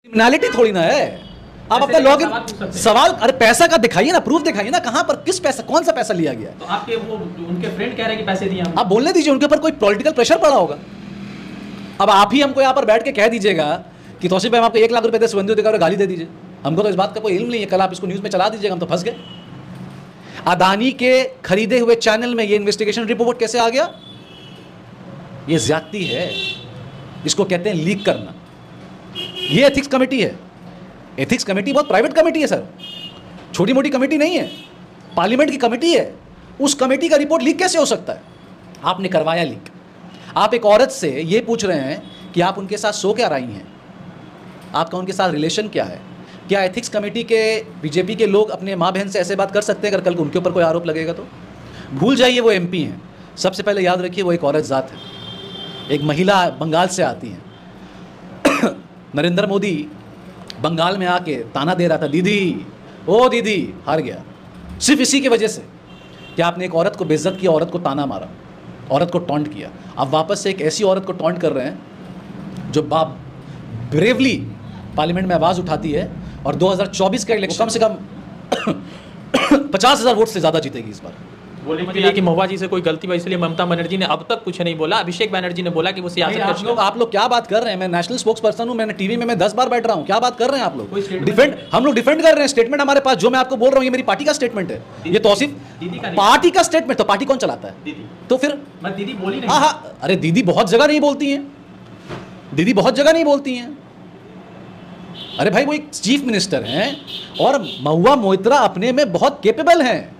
Criminality थोड़ी ना है। आप अपना लॉगिन सवाल, अरे पैसा का दिखाइए ना, प्रूफ दिखाइए ना, कहां पर किस पैसा, कौन सा पैसा लिया गया। तो आपके वो उनके फ्रेंड कह रहे हैं कि पैसे दिए हमने। आप बोलने दीजिए, उनके ऊपर कोई पॉलिटिकल प्रेशर पड़ा होगा। अब आप ही हमको यहां पर बैठ के कह दीजिएगा कि तौसीफ भाई हम आपको 1 लाख रुपए दे, सुबंधी अधिकारी गाली दे दीजिए, हमको तो इस बात का कोई इल्म नहीं है, कल आप इसको न्यूज में चला दीजिएगा, हम तो फंस गए। अदानी के खरीदे हुए चैनल में ये इन्वेस्टिगेशन रिपोर्ट कैसे आ गया? ये ज्यादती है, इसको कहते हैं लीक करना। ये एथिक्स कमेटी है। एथिक्स कमेटी बहुत प्राइवेट कमेटी है सर, छोटी मोटी कमेटी नहीं है, पार्लियामेंट की कमेटी है। उस कमेटी का रिपोर्ट लीक कैसे हो सकता है? आपने करवाया लीक। आप एक औरत से ये पूछ रहे हैं कि आप उनके साथ सो क्या रही हैं, आपका उनके साथ रिलेशन क्या है। क्या एथिक्स कमेटी के बीजेपी के लोग अपने माँ बहन से ऐसे बात कर सकते हैं अगर कल को उनके ऊपर कोई आरोप लगेगा तो? भूल जाइए वो एमपी हैं। सबसे पहले याद रखिए वो एक औरत ज़ात है, एक महिला बंगाल से आती हैं। नरेंद्र मोदी बंगाल में आके ताना दे रहा था, दीदी ओ दीदी, हार गया सिर्फ इसी की वजह से कि आपने एक औरत को बेइज्जत किया, औरत को ताना मारा, औरत को टॉन्ट किया। अब वापस से एक ऐसी औरत को टॉन्ट कर रहे हैं जो बाप ब्रेवली पार्लियामेंट में आवाज़ उठाती है और 2024 का इलेक्शन कम से कम 50,000 वोट से ज़्यादा जीतेगी इस बार। बोलने के लिए कि महुआ जी से कोई गलती हुई, इसलिए ममता बनर्जी ने अब तक कुछ नहीं बोला। अभिषेक बनर्जी ने बोला कि वो सियासत आप लोग क्या बात कर रहे हैं? मैं नेशनल स्पोक्स पर्सन हूं, मैंने टीवी में मैं 10 बार बैठ रहा हूं, क्या बात कर रहे हैं आप लोग? डिफेंड, हम लोग डिफेंड कर रहे हैं। स्टेटमेंट हमारे पास, जो मैं आपको बोल रहा हूं ये मेरी पार्टी का स्टेटमेंट है। ये तौसीफ पार्टी का स्टेटमेंट, तो पार्टी कौन चलाता है? तो फिर दीदी बोली नहीं। हाँ, अरे दीदी बहुत जगह नहीं बोलती हैं, दीदी बहुत जगह नहीं बोलती हैं। अरे भाई वो एक चीफ मिनिस्टर हैं और महुआ मोइत्रा अपने में बहुत केपेबल हैं,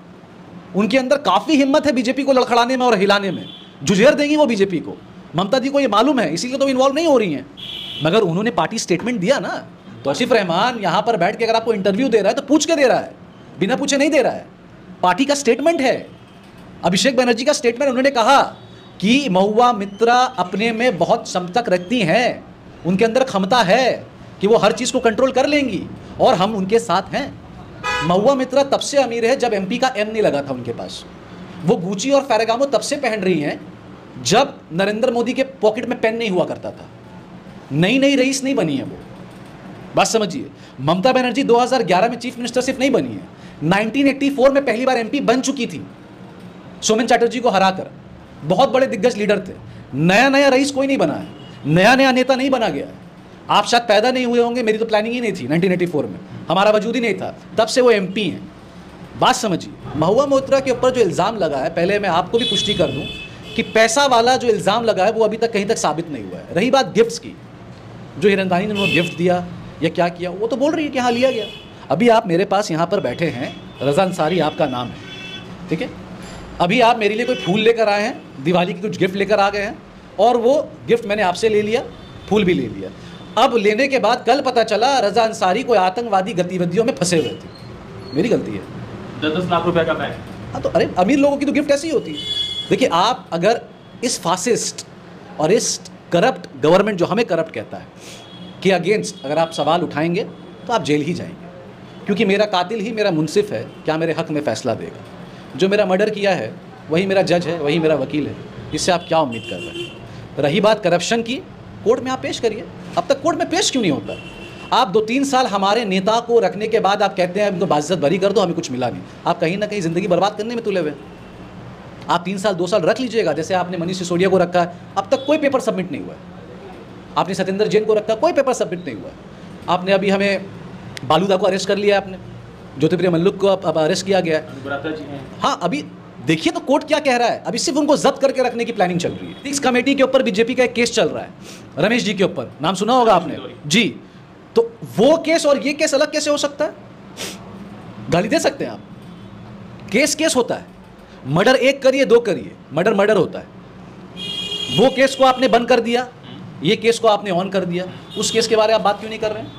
उनके अंदर काफ़ी हिम्मत है बीजेपी को लड़खड़ाने में और हिलाने में, जुझेर देंगी वो बीजेपी को। ममता जी को ये मालूम है, इसीलिए तो इन्वॉल्व नहीं हो रही हैं। मगर उन्होंने पार्टी स्टेटमेंट दिया ना। तौसीफ रहमान यहाँ पर बैठ के अगर आपको इंटरव्यू दे रहा है तो पूछ के दे रहा है, बिना पूछे नहीं दे रहा है। पार्टी का स्टेटमेंट है, अभिषेक बनर्जी का स्टेटमेंट। उन्होंने कहा कि महुआ मित्रा अपने में बहुत क्षमता रखती हैं, उनके अंदर क्षमता है कि वो हर चीज़ को कंट्रोल कर लेंगी और हम उनके साथ हैं। महुआ मित्रा तब से अमीर है जब एमपी का एम नहीं लगा था उनके पास। वो गुची और फेरागामो तब से पहन रही हैं जब नरेंद्र मोदी के पॉकेट में पेन नहीं हुआ करता था। नई नई रईस नहीं बनी है वो, बात समझिए। ममता बनर्जी 2011 में चीफ मिनिस्टर सिर्फ नहीं बनी है, 1984 में पहली बार एमपी बन चुकी थी सोमेन चैटर्जी को हराकर। बहुत बड़े दिग्गज लीडर थे। नया नया रईस कोई नहीं बना है, नया नया नेता नहीं बना गया है। आप शायद पैदा नहीं हुए होंगे, मेरी तो प्लानिंग ही नहीं थी 1984 में, हमारा वजूद ही नहीं था, तब से वो एमपी हैं। बात समझिए। महुआ मोइत्रा के ऊपर जो इल्ज़ाम लगा है, पहले मैं आपको भी पुष्टि कर दूं कि पैसा वाला जो इल्ज़ाम लगा है वो अभी तक कहीं तक साबित नहीं हुआ है। रही बात गिफ्ट्स की, जो हिरनदानी ने उन्होंने गिफ्ट दिया या क्या किया, वो तो बोल रही है कि हाँ लिया गया। अभी आप मेरे पास यहाँ पर बैठे हैं, रज़ा अंसारी आपका नाम है, ठीक है। अभी आप मेरे लिए कोई फूल लेकर आए हैं, दिवाली की कुछ गिफ्ट लेकर आ गए हैं और वो गिफ्ट मैंने आपसे ले लिया, फूल भी ले लिया। अब लेने के बाद कल पता चला रज़ा अंसारी कोई आतंकवादी गतिविधियों में फंसे हुए थे, मेरी गलती है। 10 लाख रुपए का बैग। हाँ तो अरे अमीर लोगों की तो गिफ्ट ऐसी ही होती है। देखिए आप अगर इस फासिस्ट और इस करप्ट गवर्नमेंट जो हमें करप्ट कहता है कि अगेंस्ट अगर आप सवाल उठाएंगे तो आप जेल ही जाएंगे, क्योंकि मेरा कातिल ही मेरा मुंसिफ है, क्या मेरे हक़ में फ़ैसला देगा। जो मेरा मर्डर किया है वही मेरा जज है, वही मेरा वकील है, इससे आप क्या उम्मीद कर रहे हैं। रही बात करप्शन की, कोर्ट में आप पेश करिए। अब तक कोर्ट में पेश क्यों नहीं होता? आप 2-3 साल हमारे नेता को रखने के बाद आप कहते हैं उनको बाइज्जत बरी कर दो, हमें कुछ मिला नहीं। आप कहीं ना कहीं ज़िंदगी बर्बाद करने में तुले हुए। आप 3 साल 2 साल रख लीजिएगा, जैसे आपने मनीष सिसोदिया को रखा है, अब तक कोई पेपर सबमिट नहीं हुआ है। आपने सत्येंद्र जैन को रखा, कोई पेपर सबमिट नहीं हुआ है। आपने अभी हमें बालूदा को अरेस्ट कर लिया, आपने ज्योतिप्रिय मल्लुक को अब अरेस्ट किया गया है। हाँ अभी देखिए तो कोर्ट क्या कह रहा है, अभी सिर्फ उनको जब्त करके रखने की प्लानिंग चल रही है। इस कमेटी के ऊपर बीजेपी का एक केस चल रहा है, रमेश जी के ऊपर, नाम सुना होगा आपने जी। तो वो केस और ये केस अलग कैसे हो सकता है? गाली दे सकते हैं आप? केस केस होता है। मर्डर एक करिए, 2 करिए, मर्डर मर्डर होता है। वो केस को आपने बंद कर दिया, ये केस को आपने ऑन कर दिया। उस केस के बारे में आप बात क्यों नहीं कर रहे हैं?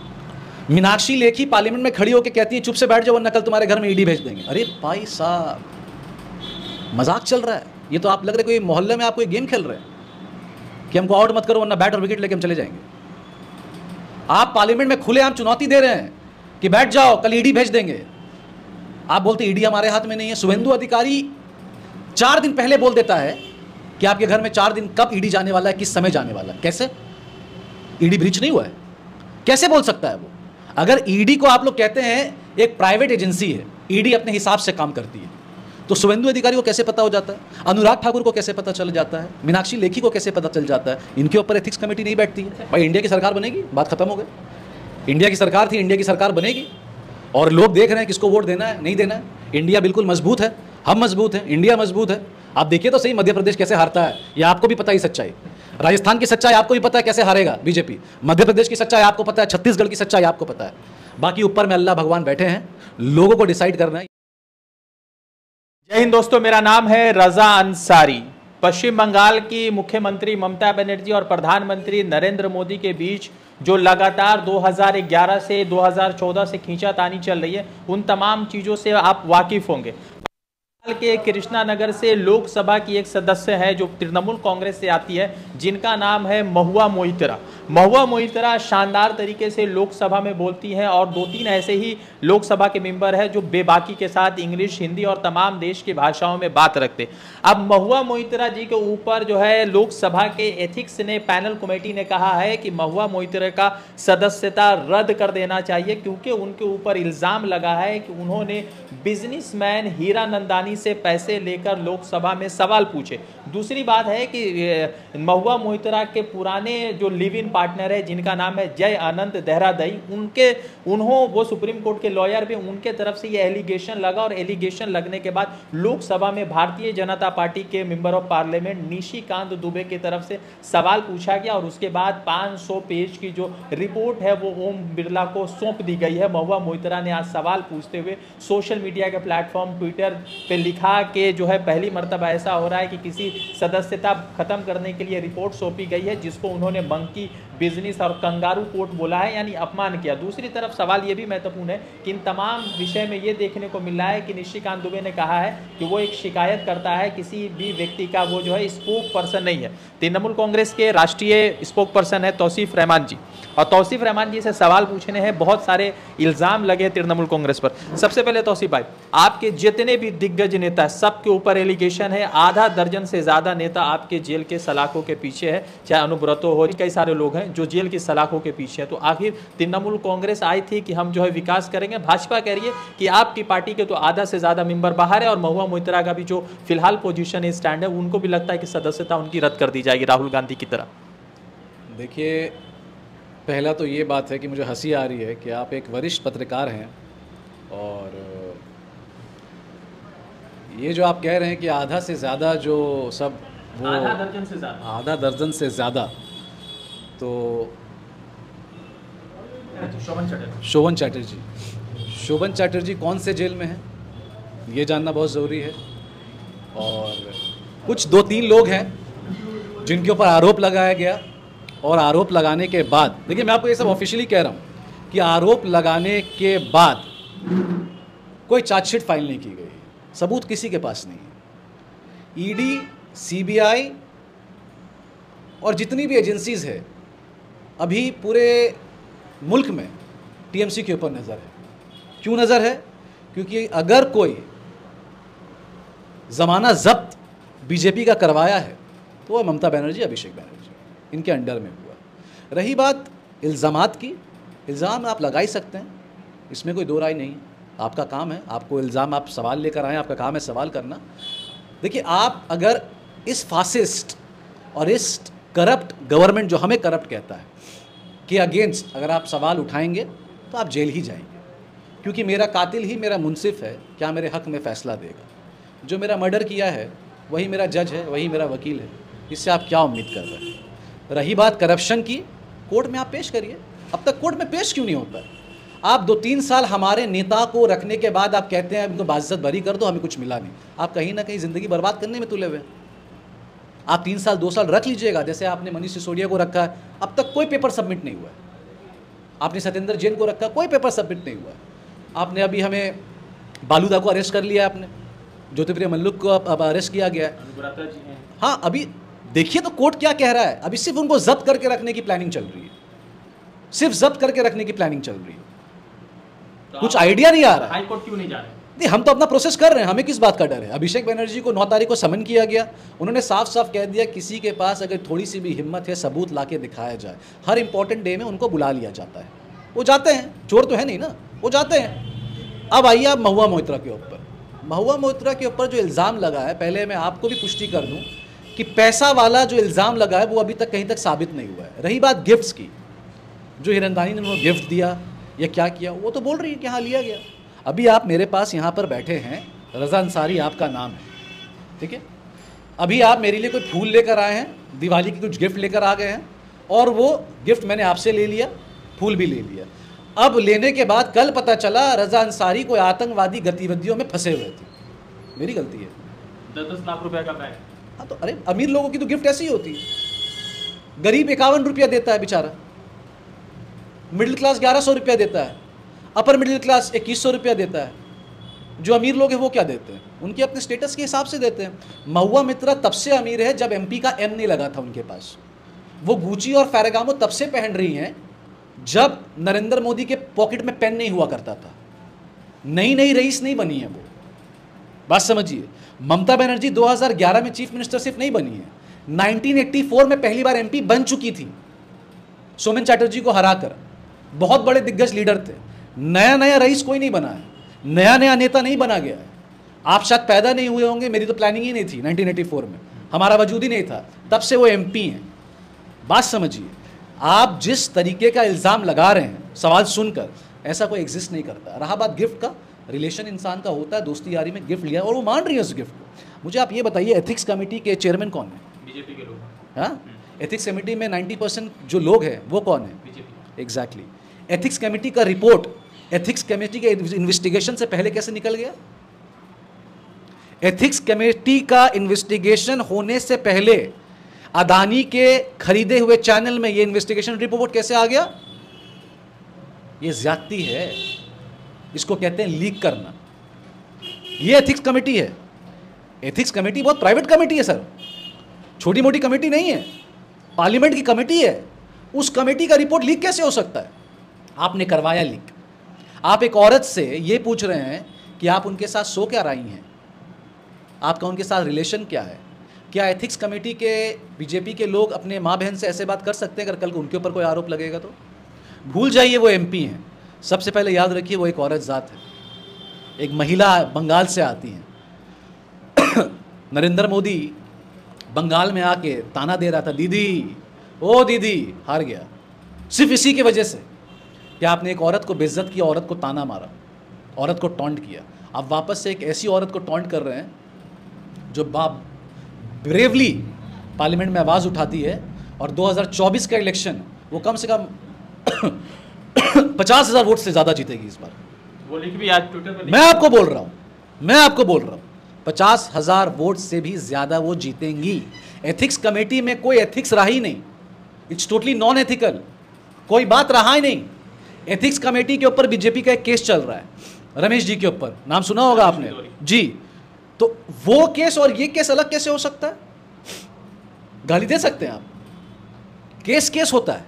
मीनाक्षी लेखी पार्लियामेंट में खड़ी होकर कहती है चुप से बैठ जाओ वरना कल तुम्हारे घर में ईडी भेज देंगे। अरे भाई साहब, मजाक चल रहा है ये तो। आप लग रहे कोई मोहल्ले में आप कोई गेम खेल रहे हैं कि हमको आउट मत करो वरना बैट और विकेट लेके हम चले जाएंगे। आप पार्लियामेंट में खुलेआम चुनौती दे रहे हैं कि बैठ जाओ कल ईडी भेज देंगे। आप बोलते ईडी हमारे हाथ में नहीं है। शुभेंदु अधिकारी 4 दिन पहले बोल देता है कि आपके घर में 4 दिन कब ईडी जाने वाला है, किस समय जाने वाला है। कैसे? ईडी ब्रीच नहीं हुआ है। कैसे बोल सकता है वो? अगर ईडी को आप लोग कहते हैं एक प्राइवेट एजेंसी है, ईडी अपने हिसाब से काम करती है, तो शुभेंदु अधिकारी को कैसे पता हो जाता है? अनुराग ठाकुर को कैसे पता चल जाता है? मीनाक्षी लेखी को कैसे पता चल जाता है? इनके ऊपर एथिक्स कमेटी नहीं बैठती है। भाई इंडिया की सरकार बनेगी, बात खत्म हो गई। इंडिया की सरकार थी, इंडिया की सरकार बनेगी, और लोग देख रहे हैं किसको वोट देना है, नहीं देना है। इंडिया बिल्कुल मजबूत है, हम मजबूत हैं, इंडिया मजबूत है। आप देखिए तो सही मध्य प्रदेश कैसे हारता है, ये आपको भी पता ही सच्चाई। राजस्थान की सच्चाई आपको भी पता है कैसे हारेगा बीजेपी। मध्य प्रदेश की सच्चाई आपको पता है, छत्तीसगढ़ की सच्चाई आपको पता है। बाकी ऊपर में अल्लाह भगवान बैठे हैं, लोगों को डिसाइड करना है। जय हिंद दोस्तों, मेरा नाम है रजा अंसारी। पश्चिम बंगाल की मुख्यमंत्री ममता बनर्जी और प्रधानमंत्री नरेंद्र मोदी के बीच जो लगातार 2011 से 2014 से खींचातानी चल रही है, उन तमाम चीज़ों से आप वाकिफ होंगे। के कृष्णानगर से लोकसभा की एक सदस्य है जो तृणमूल कांग्रेस से आती है, जिनका नाम है महुआ मोइत्रा। महुआ मोइत्रा शानदार तरीके से लोकसभा में बोलती हैं और 2-3 ऐसे ही लोकसभा के मेंबर हैं जो बेबाकी के साथ इंग्लिश, हिंदी और तमाम देश की भाषाओं में बात रखते। अब महुआ मोइत्रा जी के ऊपर जो है लोकसभा के एथिक्स ने, पैनल कमेटी ने कहा है कि महुआ मोइत्रा का सदस्यता रद्द कर देना चाहिए, क्योंकि उनके ऊपर इल्ज़ाम लगा है कि उन्होंने बिजनेसमैन हीरानंदानी से पैसे लेकर लोकसभा में सवाल पूछे। दूसरी बात है कि महुआ मोइत्रा के पुराने जो लिव इन पार्टनर है, जिनका नाम है जय अनंत देहरादई, वो सुप्रीम कोर्ट के लॉयर भी, उनके तरफ से ये एलिगेशन लगा, और एलिगेशन लगने के बाद लोकसभा में भारतीय जनता पार्टी के member of parliament Nishikant Dubey की तरफ से सवाल पूछा गया, और उसके बाद 500 पेज की जो रिपोर्ट है वो ओम बिरला को सौंप दी गई है। महुआ मोइत्रा ने आज सवाल पूछते हुए सोशल मीडिया के प्लेटफॉर्म ट्विटर पे लिखा कि जो है पहली मर्तबा ऐसा हो रहा है कि किसी सदस्यता खत्म करने के लिए रिपोर्ट सौंपी गई है, जिसको उन्होंने मंकी बिजनेस और कंगारू कोर्ट बोला है, यानी अपमान किया। दूसरी तरफ सवाल ये भी महत्वपूर्ण है कि इन तमाम विषय में ये देखने को मिल रहा है कि निशिकांत दुबे ने कहा है कि वो एक शिकायत करता है किसी भी व्यक्ति का, वो जो है स्पोक पर्सन नहीं है। तृणमूल कांग्रेस के राष्ट्रीय स्पोक पर्सन है तौसीफ रहमान जी, और तौसीफ रहमान जी से सवाल पूछने हैं, बहुत सारे इल्जाम लगे तृणमूल कांग्रेस पर। सबसे पहले तौसीफ भाई, आपके जितने भी दिग्गज नेता है सबके ऊपर एलिगेशन है, आधा दर्जन से ज्यादा नेता आपके जेल के सलाखों के पीछे है, चाहे अनुब्रतो हो, कई सारे लोग हैं जो जेल की सलाखों के पीछे है। तो आखिर तृणमूल कांग्रेस आई थी कि हम जो है विकास करेंगे, भाजपा कह रही है कि आपकी पार्टी के तो आधा से ज्यादा मेंबर बाहर है, और महुआ मोइत्रा का भी जो फिलहाल पोजीशन है, स्टैंड है, उनको भी लगता है कि सदस्यता उनकी रद्द कर दी जाएगी राहुल गांधी की तरह। देखिए, पहला तो ये बात है कि मुझे हंसी आ रही है कि आप एक वरिष्ठ पत्रकार हैं, और ये जो आप कह रहे हैं कि आधा से ज़्यादा जो सब वो आधा दर्जन से ज़्यादा, आधा दर्जन से ज़्यादा, तो शोभन चैटर्जी कौन से जेल में है ये जानना बहुत ज़रूरी है। और कुछ 2-3 लोग हैं जिनके ऊपर आरोप लगाया गया, और आरोप लगाने के बाद, देखिए मैं आपको ये सब ऑफिशियली कह रहा हूँ कि आरोप लगाने के बाद कोई चार्जशीट फाइल नहीं की गई, सबूत किसी के पास नहीं है। ईडी, सीबीआई और जितनी भी एजेंसीज है अभी पूरे मुल्क में टीएमसी के ऊपर नज़र है। क्यों नज़र है? क्योंकि अगर कोई ज़माना जब्त बीजेपी का करवाया है तो वह ममता बनर्जी, अभिषेक बनर्जी, इनके अंडर में हुआ। रही बात इल्ज़ामात की, इल्ज़ाम आप लगा ही सकते हैं, इसमें कोई दो राय नहीं है, आपका काम है, आपको इल्ज़ाम, आप सवाल लेकर आएँ, आपका काम है सवाल करना। देखिए, आप अगर इस फासिस्ट और इस करप्ट गवर्नमेंट जो हमें करप्ट कहता है के अगेंस्ट अगर आप सवाल उठाएंगे तो आप जेल ही जाएंगे, क्योंकि मेरा कातिल ही मेरा मुंसिफ है, क्या मेरे हक़ में फ़ैसला देगा। जो मेरा मर्डर किया है वही मेरा जज है, वही मेरा वकील है, इससे आप क्या उम्मीद कर रहे हैं। रही बात करप्शन की, कोर्ट में आप पेश करिए। अब तक कोर्ट में पेश क्यों नहीं होता है? आप 2-3 साल हमारे नेता को रखने के बाद आप कहते हैं इनको बाइज्जत बरी कर दो, हमें कुछ मिला नहीं। आप कहीं ना कहीं ज़िंदगी बर्बाद करने में तुले हुए। आप 3 साल 2 साल रख लीजिएगा, जैसे आपने मनीष सिसोदिया को रखा है, अब तक कोई पेपर सबमिट नहीं हुआ है। आपने सत्येंद्र जैन को रखा, कोई पेपर सबमिट नहीं हुआ है। आपने अभी हमें बालूदा को अरेस्ट कर लिया, आपने ज्योतिप्रिय मल्लुक को अब अरेस्ट किया गया है। हाँ, अभी देखिए तो कोर्ट क्या कह रहा है। अभी सिर्फ उनको जब्त करके रखने की प्लानिंग चल रही है, सिर्फ जब्त करके रखने की प्लानिंग चल रही है। तो कुछ आइडिया नहीं आ रहा। हाई कोर्ट क्यों नहीं जा रहे? नहीं, हम तो अपना प्रोसेस कर रहे हैं, हमें किस बात का डर है। अभिषेक बनर्जी को 9 तारीख को समन किया गया, उन्होंने साफ साफ कह दिया किसी के पास अगर थोड़ी सी भी हिम्मत है सबूत लाके दिखाया जाए। हर इंपॉर्टेंट डे में उनको बुला लिया जाता है। वो जाते हैं, चोर तो है नहीं ना, वो जाते हैं। अब आइए आप महुआ मोइत्रा के ऊपर। महुआ मोइत्रा के ऊपर जो इल्ज़ाम लगा है, पहले मैं आपको भी पुष्टि कर दूं कि पैसा वाला जो इल्ज़ाम लगा है वो अभी तक कहीं तक साबित नहीं हुआ है। रही बात गिफ्ट्स की, जो हिरनदानी ने उन्होंने गिफ्ट दिया या क्या किया, वो तो बोल रही है कि हाँ लिया गया। अभी आप मेरे पास यहाँ पर बैठे हैं, रज़ा अंसारी आपका नाम है, ठीक है। अभी आप मेरे लिए कोई फूल लेकर आए हैं, दिवाली की कुछ गिफ्ट लेकर आ गए हैं, और वो गिफ्ट मैंने आपसे ले लिया, फूल भी ले लिया। अब लेने के बाद कल पता चला रज़ा अंसारी कोई आतंकवादी गतिविधियों में फंसे हुए थे, मेरी गलती है। 10-10 लाख रुपए का बैग। हाँ तो अरे अमीर लोगों की तो गिफ्ट ऐसी ही होती है। गरीब 51 रुपया देता है बेचारा, मिडिल क्लास 1100 रुपया देता है, अपर मिडिल क्लास 2100 रुपया देता है। जो अमीर लोग हैं वो क्या देते हैं? उनके अपने स्टेटस के हिसाब से देते हैं। महुआ मोइत्रा तब से अमीर है जब एमपी का एम नहीं लगा था उनके पास। वो गुची और फेरागामो तब से पहन रही हैं जब नरेंद्र मोदी के पॉकेट में पेन नहीं हुआ करता था। नई नई रईस नहीं बनी है वो, बात समझिए। ममता बनर्जी 2011 में चीफ मिनिस्टर सिर्फ नहीं बनी है, 1984 में पहली बार एमपी बन चुकी थी सोमेन चैटर्जी को हराकर। बहुत बड़े दिग्गज लीडर थे। नया नया रईस कोई नहीं बना है, नया नया नेता नहीं बना गया है। आप शायद पैदा नहीं हुए होंगे, मेरी तो प्लानिंग ही नहीं थी 1984 में, हमारा वजूद ही नहीं था, तब से वो एमपी हैं। बात समझिए, आप जिस तरीके का इल्ज़ाम लगा रहे हैं सवाल सुनकर, ऐसा कोई एग्जिस्ट नहीं करता। रहा बात गिफ्ट का, रिलेशन इंसान का होता है, दोस्ती यारी में गिफ्ट लिया और वो मान रही है उस गिफ्ट को। मुझे आप ये बताइए, एथिक्स कमेटी के चेयरमैन कौन है? बीजेपी के लोग। हाँ, एथिक्स कमेटी में 90% जो लोग हैं वो कौन है? बीजेपी। एग्जैक्टली। एथिक्स कमेटी का रिपोर्ट एथिक्स कमेटी के इन्वेस्टिगेशन से पहले कैसे निकल गया? एथिक्स कमेटी का इन्वेस्टिगेशन होने से पहले अदानी के खरीदे हुए चैनल में ये इन्वेस्टिगेशन रिपोर्ट कैसे आ गया? ये ज्यादती है, इसको कहते हैं लीक करना। ये एथिक्स कमेटी है। एथिक्स कमेटी बहुत प्राइवेट कमेटी है सर, छोटी मोटी कमेटी नहीं है, पार्लियामेंट की कमेटी है। उस कमेटी का रिपोर्ट लीक कैसे हो सकता है? आपने करवाया लीक। आप एक औरत से ये पूछ रहे हैं कि आप उनके साथ सो क्या रही हैं, आपका उनके साथ रिलेशन क्या है। क्या एथिक्स कमेटी के बीजेपी के लोग अपने माँ बहन से ऐसे बात कर सकते हैं अगर कल को उनके ऊपर कोई आरोप लगेगा तो? भूल जाइए वो एमपी हैं। सबसे पहले याद रखिए वो एक औरत ज़ात है, एक महिला बंगाल से आती हैं। नरेंद्र मोदी बंगाल में आके ताना दे रहा था, दीदी ओ दीदी, हार गया सिर्फ इसी की वजह से कि आपने एक औरत को बेइज्जत किया, औरत को ताना मारा, औरत को टॉन्ट किया। आप वापस से एक ऐसी औरत को टॉन्ट कर रहे हैं जो ब्रेवली पार्लियामेंट में आवाज़ उठाती है। और 2024 का इलेक्शन वो कम से कम 50,000 वोट से ज़्यादा जीतेगी इस बार। वो लिख भी आज ट्विटर पर। मैं आपको बोल रहा हूँ 50,000 वोट से भी ज़्यादा वो जीतेंगी। एथिक्स कमेटी में कोई एथिक्स रहा ही नहीं, इट्स टोटली नॉन एथिकल, कोई बात रहा ही नहीं। एथिक्स कमेटी के ऊपर बीजेपी का एक केस चल रहा है, रमेश जी के ऊपर, नाम सुना होगा आपने जी। तो वो केस और ये केस अलग कैसे हो सकता है? गाली दे सकते हैं आप? केस केस होता है।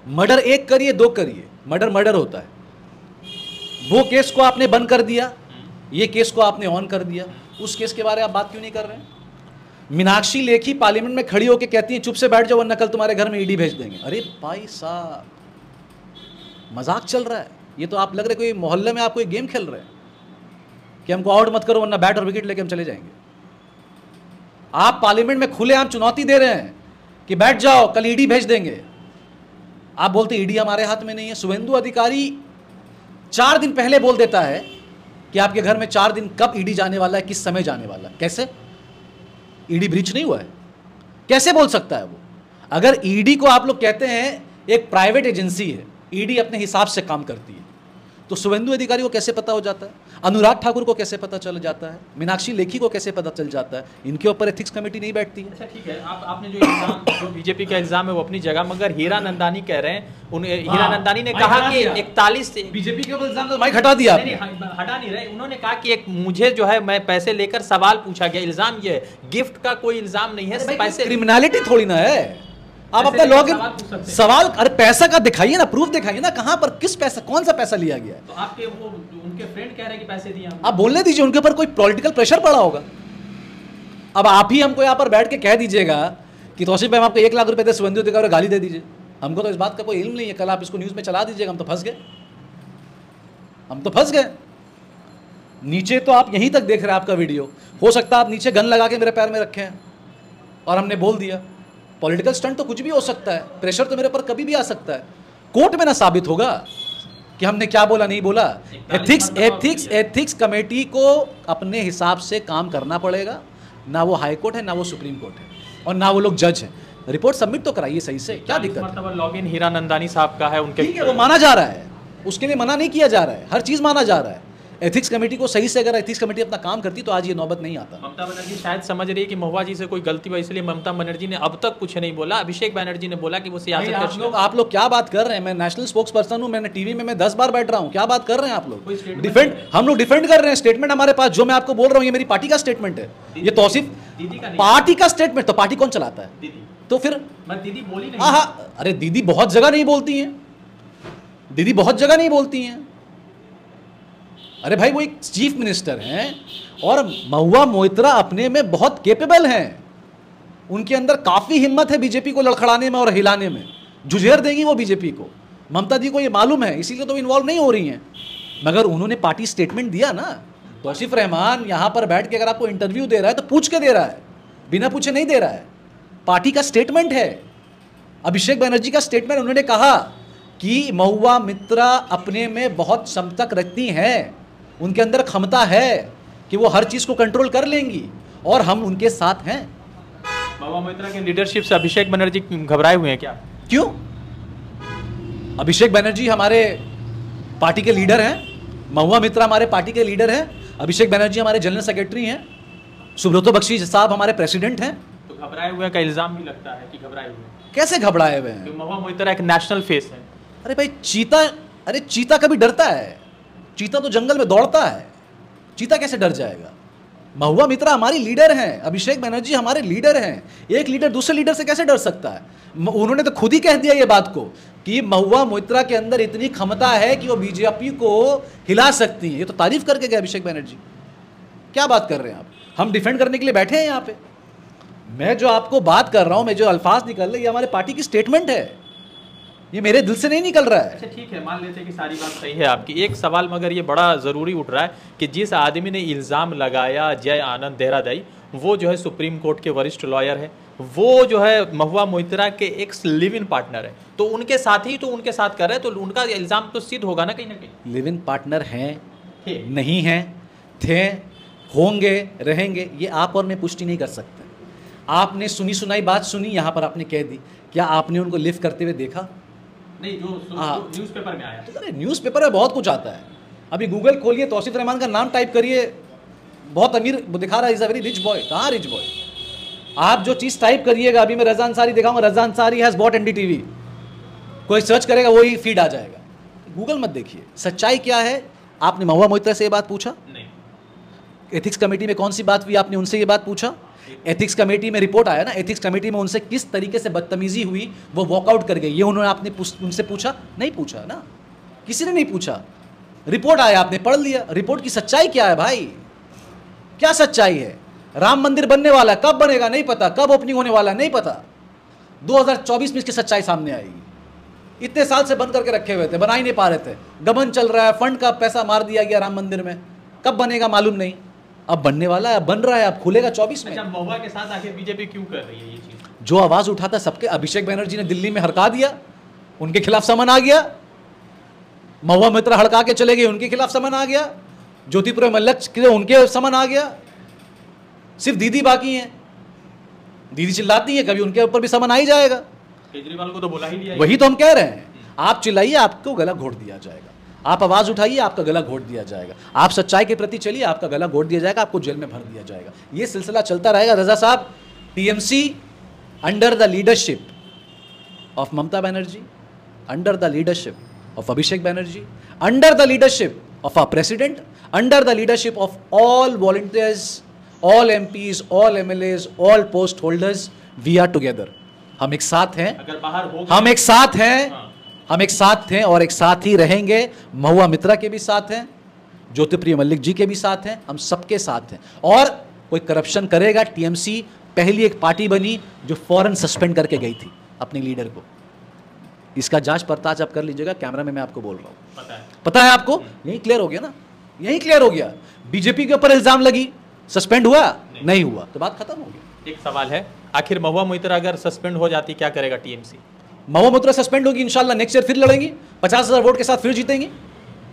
मर्डर एक करिए, दो करिए, मर्डर होता है। वो केस को आपने बंद कर दिया, ये केस को आपने ऑन कर दिया। उस केस के बारे में आप बात क्यों नहीं कर रहे हैं? मीनाक्षी लेखी पार्लियामेंट में खड़ी होकर कहती है चुप से बैठ जाओ वरना कल तुम्हारे घर में ईडी भेज देंगे। अरे भाई साहब, मजाक चल रहा है ये तो। आप लग रहे कोई मोहल्ले में आप कोई गेम खेल रहे हैं कि हमको आउट मत करो वरना बैट और विकेट लेके हम चले जाएंगे। आप पार्लियामेंट में खुलेआम चुनौती दे रहे हैं कि बैठ जाओ कल ईडी भेज देंगे। आप बोलते ईडी हमारे हाथ में नहीं है। शुभेंदु अधिकारी 4 दिन पहले बोल देता है कि आपके घर में 4 दिन कब ईडी जाने वाला है, किस समय जाने वाला है। कैसे? ईडी ब्रीच नहीं हुआ है, कैसे बोल सकता है वो? अगर ईडी को आप लोग कहते हैं एक प्राइवेट एजेंसी है, ईडी अपने हिसाब से काम करती है, तो शुभेंदु अधिकारी को कैसे पता हो जाता है? अनुराग ठाकुर को कैसे पता चल जाता है? मीनाक्षी लेखी को कैसे पता चल जाता है? इनके ऊपर एथिक्स कमेटी नहीं बैठती है। अच्छा ठीक है, आपने जो इल्जाम, जो बीजेपी का इल्जाम है वो अपनी जगह, मगर हीरा नंदानी कह रहे हैं, हीरा नंदानी ने कहा कि 41 बीजेपी के ऊपर इल्जाम तो माइक हटा दिया। नहीं, हटा नहीं रहे। उन्होंने कहा कि एक मुझे जो है मैं पैसे लेकर सवाल पूछा गया। इल्जाम ये है, गिफ्ट का कोई इल्जाम नहीं है, पैसे। क्रिमिनलिटी थोड़ी ना है। आप अपना लॉगिन सवाल, अरे पैसा का दिखाइए ना, प्रूफ दिखाइए ना, कहां पर किस पैसा, कौन सा पैसा लिया गया है। तो आपके वो उनके फ्रेंड कह रहे हैं कि पैसे दिए। आप बोलने दीजिए, उनके ऊपर कोई पॉलिटिकल प्रेशर पड़ा होगा। अब आप ही हमको यहां पर बैठ के कह दीजिएगा कि तौसीफ भाई हम आपको 1 लाख रुपए दे, शुभेंदु अधिकारी गाली दे दीजिए, हमको तो इस बात का कोई इल्म नहीं है, कल आप इसको न्यूज़ में चला दीजिएगा, हम तो फंस गए, हम तो फंस गए। नीचे तो आप यहीं तक देख रहे हैं आपका वीडियो, हो सकता है आप नीचे गन लगा के मेरे पैर में रखे हैं और हमने बोल दिया। पॉलिटिकल स्टंट तो कुछ भी हो सकता है, प्रेशर तो मेरे पर कभी भी आ सकता है। कोर्ट में ना साबित होगा कि हमने क्या बोला नहीं बोला। एथिक्स कमेटी को अपने हिसाब से काम करना पड़ेगा, ना वो हाई कोर्ट है, ना वो सुप्रीम कोर्ट है, और ना वो लोग जज हैं। रिपोर्ट सबमिट तो कराइए सही से, क्या दिक्कत है? लॉगिन हीरानंदानी साहब का है, उनके ठीक है, वो माना जा रहा है, उसके लिए मना नहीं किया जा रहा है, हर चीज़ माना जा रहा है। एथिक्स कमेटी को सही से, अगर एथिक्स कमेटी अपना काम करती तो आज ये नौबत नहीं आता। ममता बनर्जी शायद समझ रही है कि महुआ जी से कोई गलती हुई, इसलिए ममता बनर्जी ने अब तक कुछ नहीं बोला। अभिषेक बनर्जी ने बोला कि वो सियासत कर। आप लोग क्या बात कर रहे हैं? मैं नेशनल स्पोक्स पर्सन हूं, मैंने टीवी में मैं 10 बार बैठ रहा हूं, क्या बात कर रहे हैं आप लोग? डिफेंड, हम लोग डिफेंड कर रहे हैं। स्टेटमेंट हमारे पास, जो मैं आपको बोल रहा हूं, ये मेरी पार्टी का स्टेटमेंट है। ये तौसीफ पार्टी का स्टेटमेंट, तो पार्टी कौन चलाता है? तो फिर दीदी बोली नहीं। हाँ, अरे दीदी बहुत जगह नहीं बोलती हैं, दीदी बहुत जगह नहीं बोलती हैं। अरे भाई वो एक चीफ मिनिस्टर हैं और महुआ मोइत्रा अपने में बहुत केपेबल हैं, उनके अंदर काफ़ी हिम्मत है बीजेपी को लड़खड़ाने में और हिलाने में, जुझेर देंगी वो बीजेपी को। ममता जी को ये मालूम है, इसीलिए तो इन्वॉल्व नहीं हो रही हैं। मगर उन्होंने पार्टी स्टेटमेंट दिया ना। तौसीफ रहमान यहाँ पर बैठ के अगर आपको इंटरव्यू दे रहा है तो पूछ के दे रहा है, बिना पूछे नहीं दे रहा है। पार्टी का स्टेटमेंट है, अभिषेक बनर्जी का स्टेटमेंट। उन्होंने कहा कि महुआ मित्रा अपने में बहुत क्षमता रखती हैं, उनके अंदर क्षमता है कि वो हर चीज़ को कंट्रोल कर लेंगी और हम उनके साथ हैं। महुआ मोइत्रा के लीडरशिप से अभिषेक बनर्जी घबराए हुए हैं क्या? क्यों? अभिषेक बनर्जी हमारे पार्टी के लीडर हैं, महुआ मित्रा हमारे पार्टी के लीडर हैं, अभिषेक बनर्जी हमारे जनरल सेक्रेटरी हैं, सुब्रतो बख्शी साहब हमारे प्रेसिडेंट हैं। तो घबराए हुए का इल्जाम भी लगता है कि घबराए हुए। कैसे घबराए हुए हैं? महुआ मोइत्रा एक नेशनल फेस है। अरे भाई चीता, अरे चीता कभी डरता है? चीता तो जंगल में दौड़ता है, चीता कैसे डर जाएगा? महुआ मित्रा हमारी लीडर हैं, अभिषेक बनर्जी हमारे लीडर हैं। एक लीडर दूसरे लीडर से कैसे डर सकता है? उन्होंने तो खुद ही कह दिया ये बात को कि महुआ मोइत्रा के अंदर इतनी क्षमता है कि वो बीजेपी को हिला सकती है। ये तो तारीफ करके गए अभिषेक बनर्जी। क्या बात कर रहे हैं आप? हम डिफेंड करने के लिए बैठे हैं यहाँ पे। मैं जो आपको बात कर रहा हूँ, मैं जो अल्फाज निकल रहे, ये हमारे पार्टी की स्टेटमेंट है, ये मेरे दिल से नहीं निकल रहा है। अच्छा ठीक है, मान लेते हैं कि सारी बात सही है आपकी। एक सवाल मगर ये बड़ा ज़रूरी उठ रहा है कि जिस आदमी ने इल्ज़ाम लगाया जय आनंद देहरादई, वो जो है सुप्रीम कोर्ट के वरिष्ठ लॉयर है, वो जो है महुआ मोइत्रा के एक लिव इन पार्टनर है, तो उनके साथ ही तो उनके साथ कर रहे हैं, तो उनका इल्ज़ाम तो सिद्ध होगा ना कहीं। लिव इन पार्टनर हैं, नहीं हैं, थे, होंगे, रहेंगे, ये आप और मैं पुष्टि नहीं कर सकते। आपने सुनी सुनाई बात सुनी, यहाँ पर आपने कह दी, क्या आपने उनको लिव करते हुए देखा? नहीं, जो न्यूज़पेपर में आया। तो अरे न्यूज़पेपर में बहुत कुछ आता है। अभी गूगल खोलिए, तौसीफ रहमान का नाम टाइप करिए, बहुत अमीर दिखा रहा है, is a very rich boy. कहाँ रिच बॉय? आप जो चीज़ टाइप करिएगा, अभी मैं रज़ा अंसारी दिखाऊंगा, Raza Ansari has bot NDTV, कोई सर्च करेगा वही फीड आ जाएगा। गूगल मत देखिए। सच्चाई क्या है? आपने महुआ मोइत्रा से ये बात पूछा? नहीं। एथिक्स कमेटी में कौन सी बात हुई, आपने उनसे ये बात पूछा? एथिक्स कमेटी में रिपोर्ट आया ना, एथिक्स कमेटी में उनसे किस तरीके से बदतमीजी हुई, वो वॉकआउट कर गए, ये उन्होंने आपने उनसे पूछा? नहीं पूछा ना, किसी ने नहीं पूछा। रिपोर्ट आया, आपने पढ़ लिया। रिपोर्ट की सच्चाई क्या है भाई? क्या सच्चाई है? राम मंदिर बनने वाला, कब बनेगा नहीं पता, कब ओपनिंग होने वाला नहीं पता, 2024 में इसकी सच्चाई सामने आएगी। इतने साल से बंद करके रखे हुए थे, बना ही नहीं पा रहे थे, गबन चल रहा है, फंड का पैसा मार दिया गया राम मंदिर में, कब बनेगा मालूम नहीं, अब बनने वाला है, अब बन रहा है, अब खुलेगा 24 में। अच्छा, महुआ के साथ आखिर बीजेपी क्यों कर रही है ये चीज? जो आवाज उठाता सबके, अभिषेक बनर्जी ने दिल्ली में हड़का दिया, उनके खिलाफ समन आ गया, महुआ मित्रा हड़का के चले गए, उनके खिलाफ समन आ गया, ज्योतिपुर मल्लच के उनके समन आ गया, सिर्फ दीदी बाकी हैं, दीदी चिल्लाती है, कभी उनके ऊपर भी समन आ ही जाएगा। केजरीवाल को तो बोला ही दिया। वही तो हम कह रहे हैं, आप चिल्लाइए आपको गला घोट दिया जाएगा, आप आवाज उठाइए आपका गला घोट दिया जाएगा, आप सच्चाई के प्रति चलिए आपका गला घोट दिया जाएगा, आपको जेल में भर दिया जाएगा। ये सिलसिला चलता रहेगा। Raja Sahab, TMC under the leadership of Mamata Banerjee, under the leadership of Abhishek Banerjee, under the leadership of our president, under the leadership of all volunteers, all MPs, all MLAs, all post holders, we are together. हम एक साथ हैं, अगर बाहर हो हम एक साथ हैं, हम एक साथ हैं और एक साथ ही रहेंगे। महुआ मित्रा के भी साथ हैं, ज्योतिप्रिय मल्लिक जी के भी साथ हैं, हम सबके साथ हैं। और कोई करप्शन करेगा, टीएमसी पहली एक पार्टी बनी जो फौरन सस्पेंड करके गई थी अपने लीडर को। इसका जांच पड़ताल आप कर लीजिएगा, कैमरा में मैं आपको बोल रहा हूं। पता है आपको? यही क्लियर हो गया ना, यही क्लियर हो गया। बीजेपी के ऊपर इल्जाम लगी, सस्पेंड हुआ नहीं हुआ, तो बात खत्म हो गई। एक सवाल है, आखिर महुआ मोइत्रा अगर सस्पेंड हो जाती क्या करेगा टीएमसी? महुआ मोइत्रा सस्पेंड होगी, इंशाल्लाह नेक्स्ट ईयर फिर लड़ेंगी, 50,000 वोट के साथ फिर जीतेंगी।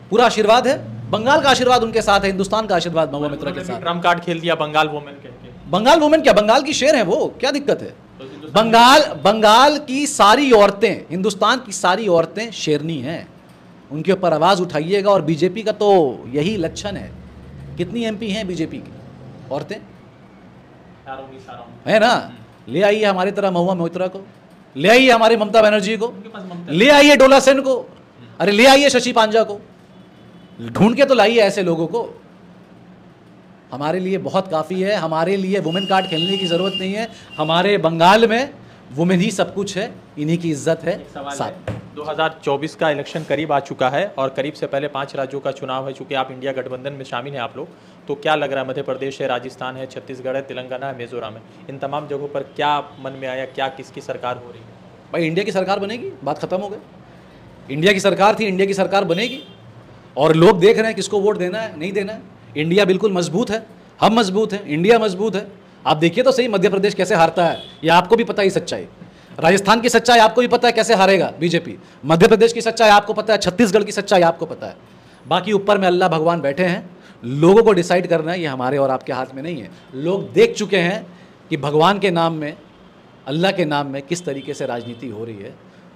पूरा आशीर्वाद है, बंगाल का आशीर्वाद उनके साथ है, हिंदुस्तान का आशीर्वाद महुआ मोइत्रा के साथ। ट्रम्प कार्ड खेल दिया बंगाल वुमेन कहके। बंगाल वुमेन क्या, बंगाल की शेर है वो, क्या दिक्कत है? बंगाल की सारी औरतें, हिंदुस्तान की सारी औरतें शेरनी हैं, उनके ऊपर आवाज उठाइएगा। और बीजेपी का तो यही लक्षण है। कितनी एमपी हैं बीजेपी की औरतें? है ना? ले आइए हमारी तरह महुआ मोइत्रा को, ले आइए हमारे ममता बनर्जी को, ले आइए डोला सेन को, अरे ले आइए शशि पांजा को, ढूंढ के तो लाइए ऐसे लोगों को। हमारे लिए बहुत काफ़ी है, हमारे लिए वुमेन कार्ड खेलने की ज़रूरत नहीं है। हमारे बंगाल में वुमेन ही सब कुछ है, इन्हीं की इज्जत है। 2024 का इलेक्शन करीब आ चुका है और करीब से पहले 5 राज्यों का चुनाव है। चूंकि आप इंडिया गठबंधन में शामिल हैं आप लोग, तो क्या लग रहा है? मध्य प्रदेश है, राजस्थान है, छत्तीसगढ़ है, तेलंगाना है, मिजोरम है, इन तमाम जगहों पर क्या मन में आया, क्या किसकी सरकार हो रही है? भाई इंडिया की सरकार बनेगी, बात खत्म हो गई। इंडिया की सरकार थी, इंडिया की सरकार बनेगी। और लोग देख रहे हैं किसको वोट देना है, नहीं देना है। इंडिया बिल्कुल मजबूत है, हम मजबूत हैं, इंडिया मजबूत है। आप देखिए तो सही मध्य प्रदेश कैसे हारता है, ये आपको भी पता ही सच्चाई। राजस्थान की सच्चाई आपको भी पता है कैसे हारेगा बीजेपी। मध्य प्रदेश की सच्चाई आपको पता है, छत्तीसगढ़ की सच्चाई आपको पता है। बाकी ऊपर में अल्लाह भगवान बैठे हैं, लोगों को डिसाइड करना है, ये हमारे और आपके हाथ में नहीं है। लोग देख चुके हैं कि भगवान के नाम में, अल्लाह के नाम में किस तरीके से राजनीति हो रही है।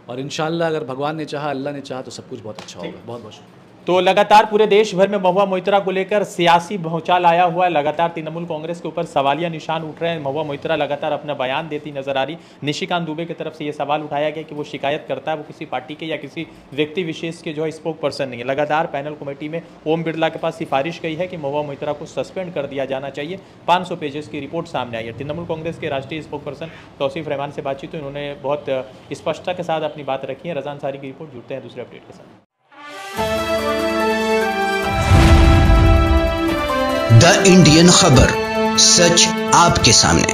और इंशाल्लाह अगर भगवान ने चाहा, अल्लाह ने चाहा, तो सब कुछ बहुत अच्छा होगा। बहुत बहुत शुक्रिया। तो लगातार पूरे देश भर में महुआ मोइत्रा को लेकर सियासी भौचाल आया हुआ है। लगातार तृणमूल कांग्रेस के ऊपर सवालिया निशान उठ रहे हैं। महुआ मोइत्रा लगातार अपना बयान देती नजर आ रही। निशिकांत दुबे की तरफ से ये सवाल उठाया गया कि वो शिकायत करता है, वो किसी पार्टी के या किसी व्यक्ति विशेष के जो है स्पोक पर्सन नहीं है। लगातार पैनल कमेटी में ओम बिरला के पास सिफारिश गई है कि महुआ मोइत्रा को सस्पेंड कर दिया जाना चाहिए। 500 पेजेस की रिपोर्ट सामने आई है। तृणमूल कांग्रेस के राष्ट्रीय स्पोक पर्सन तौसीफ रहमान से बातचीत तो इन्होंने बहुत स्पष्टता के साथ अपनी बात रखी है। रज़ा अंसारी की रिपोर्ट। जुड़ते हैं दूसरे अपडेट के साथ। द इंडियन खबर, सच आपके सामने।